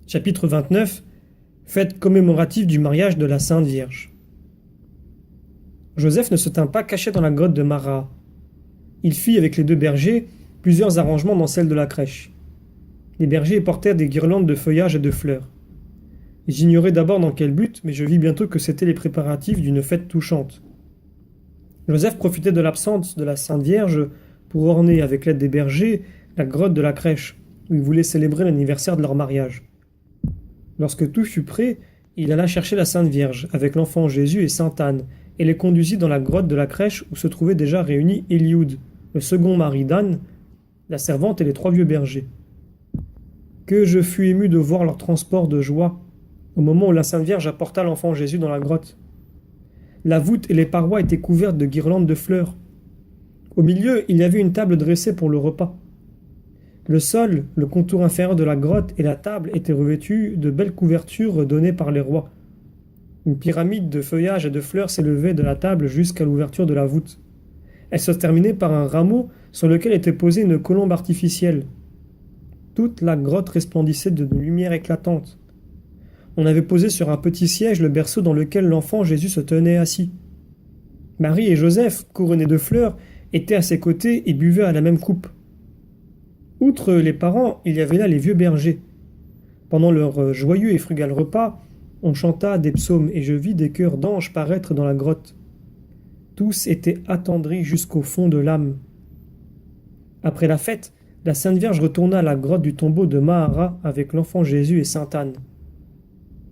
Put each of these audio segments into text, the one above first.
Chapitre 29. Fête commémorative du mariage de la Sainte Vierge. Joseph ne se tint pas caché dans la grotte de Mara. Il fit avec les deux bergers plusieurs arrangements dans celle de la crèche. Les bergers portèrent des guirlandes de feuillages et de fleurs. J'ignorais d'abord dans quel but, mais je vis bientôt que c'étaient les préparatifs d'une fête touchante. Joseph profitait de l'absence de la Sainte Vierge pour orner, avec l'aide des bergers, la grotte de la crèche, où ils voulaient célébrer l'anniversaire de leur mariage. Lorsque tout fut prêt, il alla chercher la Sainte Vierge, avec l'enfant Jésus et Sainte Anne, et les conduisit dans la grotte de la crèche où se trouvaient déjà réunis Élioud, le second mari d'Anne, la servante et les 3 vieux bergers. Que je fus ému de voir leur transport de joie, au moment où la Sainte Vierge apporta l'enfant Jésus dans la grotte. La voûte et les parois étaient couvertes de guirlandes de fleurs. Au milieu, il y avait une table dressée pour le repas. Le sol, le contour inférieur de la grotte et la table étaient revêtus de belles couvertures données par les rois. Une pyramide de feuillages et de fleurs s'élevait de la table jusqu'à l'ouverture de la voûte. Elle se terminait par un rameau sur lequel était posée une colombe artificielle. Toute la grotte resplendissait d'une lumière éclatante. On avait posé sur un petit siège le berceau dans lequel l'enfant Jésus se tenait assis. Marie et Joseph, couronnés de fleurs, étaient à ses côtés et buvaient à la même coupe. Outre les parents, il y avait là les vieux bergers. Pendant leur joyeux et frugal repas, on chanta des psaumes et je vis des chœurs d'anges paraître dans la grotte. Tous étaient attendris jusqu'au fond de l'âme. Après la fête, la Sainte Vierge retourna à la grotte du tombeau de Mahara avec l'enfant Jésus et Sainte Anne.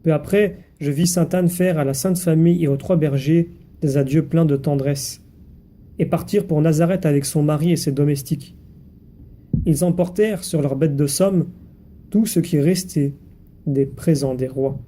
Peu après, je vis Sainte Anne faire à la Sainte Famille et aux 3 bergers des adieux pleins de tendresse, et partir pour Nazareth avec son mari et ses domestiques. Ils emportèrent sur leurs bêtes de somme tout ce qui restait des présents des rois.